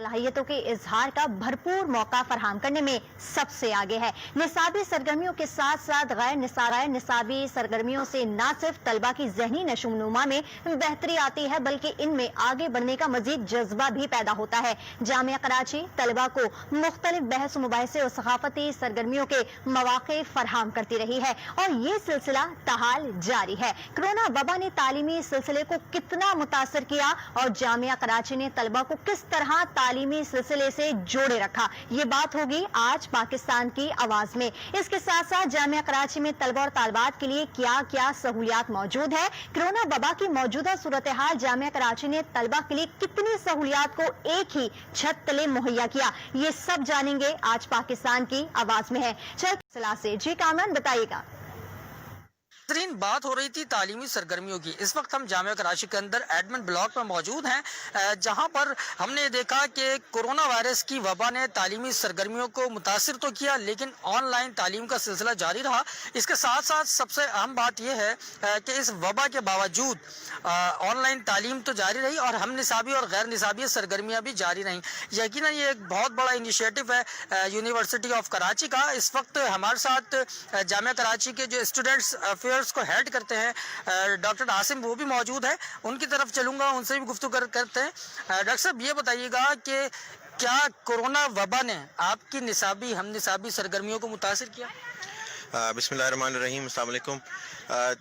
صلاحیتوں کے اظہار کا بھرپور موقع فراہم کرنے میں سب سے آگے ہے۔ نصابی سرگرمیوں کے ساتھ ساتھ غیر نصابی سرگرمیوں سے نہ صرف طلبہ کی ذہنی نشو و نما میں بہتری آتی ہے بلکہ ان میں آگے بڑھنے کا مزید جذبہ بھی پیدا ہوتا ہے۔ جامعہ کراچی طلبہ کو مختلف بحث و مباحثے اور ثقافتی سرگرمیوں کے مواقع فراہم کرتی رہی ہے اور یہ سلسلہ تاحال جاری ہے۔ کرونا وبا نے تعلیمی سلسلے کو کتنا متاثر کیا اور جامعہ کراچی نے طلبہ کو کس طرح تعلیمی سلسلے سے جوڑے رکھا، یہ بات ہوگی آج پاکستان کی آواز میں۔ اس کے ساتھ ساتھ جامعہ کراچی میں طلبہ اور طالبات کے لیے کیا کیا سہولیات موجود ہے، کرونا وبا کی موجودہ صورتحال جامعہ کراچی نے طلبہ کے لیے کتنی سہولیات کو ایک ہی چھت تلے مہیا کیا، یہ سب جانیں گے آج پاکستان کی آواز میں ہے۔ سلسلہ سے جی کامران بتائیے گا۔ بہترین بات ہو رہی تھی تعلیمی سرگرمیوں کی۔ اس وقت ہم جامعہ کراچی کے اندر ایڈمن بلاک میں موجود ہیں، جہاں پر ہم نے دیکھا کہ کورونا وائرس کی وبا نے تعلیمی سرگرمیوں کو متاثر تو کیا لیکن آن لائن تعلیم کا سلسلہ جاری رہا۔ اس کے ساتھ ساتھ سب سے اہم بات یہ ہے کہ اس وبا کے باوجود آن لائن تعلیم تو جاری رہی اور ہم نصابی اور غیر نصابی سرگرمیاں بھی جاری رہیں۔ یقیناً یہ ایک بہت بڑا انیشیٹو ہے یونیورسٹی آف کراچی کا۔ اس وقت ہمارے ساتھ جامعہ کراچی کے جو اسٹوڈنٹس افیئرس کو ہیڈ کرتے ہیں ڈاکٹر عاصم، وہ بھی موجود ہے، ان کی طرف چلوں گا، ان سے بھی گفتگو کرتے ہیں۔ ڈاکٹر صاحب یہ بتائیے گا کہ کیا کورونا وبا نے آپ کی نصابی ہم نصابی سرگرمیوں کو متاثر کیا؟ بسم اللہ الرحمن الرحیم، السلام علیکم۔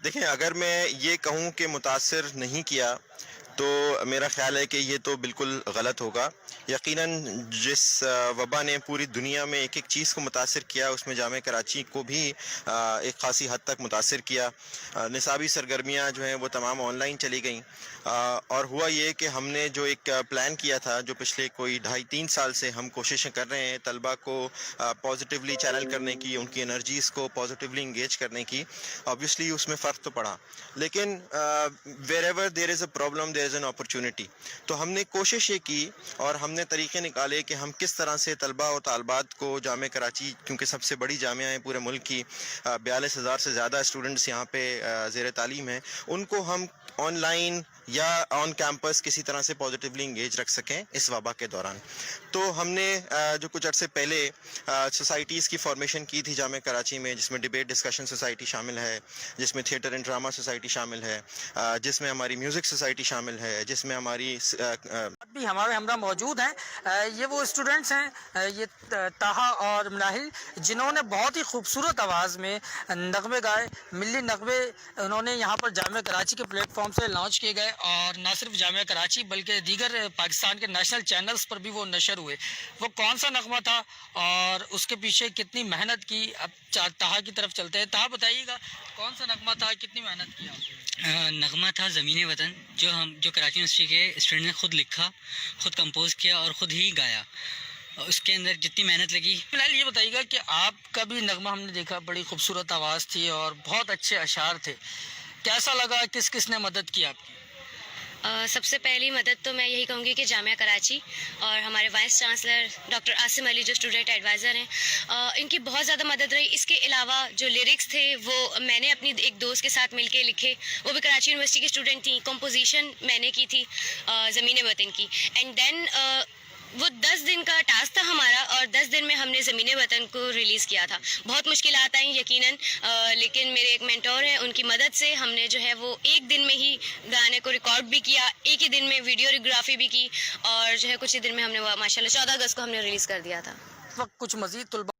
دیکھیں، اگر میں یہ کہوں کہ متاثر نہیں کیا تو میرا خیال ہے کہ یہ تو بالکل غلط ہوگا۔ یقیناً جس وبا نے پوری دنیا میں ایک ایک چیز کو متاثر کیا، اس میں جامعہ کراچی کو بھی ایک خاصی حد تک متاثر کیا۔ نصابی سرگرمیاں جو ہیں وہ تمام آن لائن چلی گئیں، اور ہوا یہ کہ ہم نے جو ایک پلان کیا تھا، جو پچھلے کوئی 2.5-3 سال سے ہم کوششیں کر رہے ہیں طلبہ کو پازیٹیولی چینل کرنے کی، ان کی انرجیز کو پازیٹیولی انگیج کرنے کی، آبویسلی اس میں فرق تو پڑا، لیکن where ever there is a problem there is an opportunity. تو ہم نے کوشش یہ کی اور ہم نے طریقے نکالے کہ ہم کس طرح سے طلبہ اور طالبات کو جامعہ کراچی، کیونکہ سب سے بڑی جامعہ ہے پورے ملک کی، 42,000 سے زیادہ اسٹوڈنٹس یہاں پہ زیر تعلیم ہیں، ان کو ہم آن لائن یا آن کیمپس کسی طرح سے پازیٹیولی انگیج رکھ سکیں اس وبا کے دوران۔ تو ہم نے جو کچھ عرصے پہلے سوسائٹیز کی فارمیشن کی تھی جامعہ کراچی میں، جس میں ڈیبیٹ ڈسکشن سوسائٹی شامل ہے، جس میں تھیٹر اینڈ ڈرامہ سوسائٹی شامل ہے، جس میں ہماری میوزک سوسائٹی شامل ہے، جس میں ہماری بھی ہمارے ہمراہ موجود ہیں۔ یہ وہ اسٹوڈنٹس ہیں، یہ طاہا اور مناہل، جنہوں نے بہت ہی خوبصورت آواز میں نغمے گائے، ملی نغمے انہوں نے یہاں پر جامعہ کراچی کے پلیٹ فارم سے لانچ کیے گئے اور نہ صرف جامعہ کراچی بلکہ دیگر پاکستان کے نیشنل چینلز پر بھی وہ نشر ہوئے۔ وہ کون سا نغمہ تھا اور اس کے پیچھے کتنی محنت کی؟ اب طاہا کی طرف چلتے ہیں۔ طاہا بتائیے گا کون سا نغمہ تھا، کتنی محنت کی آپ نے؟ نغمہ تھا زمین وطن، جو کراچی یونیورسٹی کے اسٹوڈنٹ نے خود لکھا، خود کمپوز کیا اور خود ہی گایا۔ اس کے اندر جتنی محنت لگی۔ فی الحال یہ بتائیے گا کہ آپ کا بھی نغمہ ہم نے دیکھا، بڑی خوبصورت آواز تھی اور بہت اچھے اشعار تھے، کیسا لگا؟ کس کس نے مدد کی آپ کی؟ سب سے پہلی مدد تو میں یہی کہوں گی کہ جامعہ کراچی اور ہمارے وائس چانسلر ڈاکٹر عاصم علی جو اسٹوڈنٹ ایڈوائزر ہیں، ان کی بہت زیادہ مدد رہی۔ اس کے علاوہ جو لیرکس تھے وہ میں نے اپنی ایک دوست کے ساتھ مل کے لکھے، وہ بھی کراچی یونیورسٹی کی اسٹوڈنٹ تھیں۔ کمپوزیشن میں نے کی تھی زمین وطن کی، اینڈ دین وہ 10 دن کا ٹاسک تھا ہمارا اور 10 دن میں ہم نے زمین وطن کو ریلیز کیا تھا۔ بہت مشکلات آئیں یقیناً، لیکن میرے ایک مینٹور ہیں، ان کی مدد سے ہم نے جو ہے وہ ایک دن میں ہی گانے کو ریکارڈ بھی کیا، ایک ہی دن میں ویڈیوگرافی بھی کی، اور جو ہے کچھ ہی دن میں ہم نے وہ ماشاءاللہ 14 اگست کو ہم نے ریلیز کر دیا تھا۔ اس وقت کچھ مزید طلبہ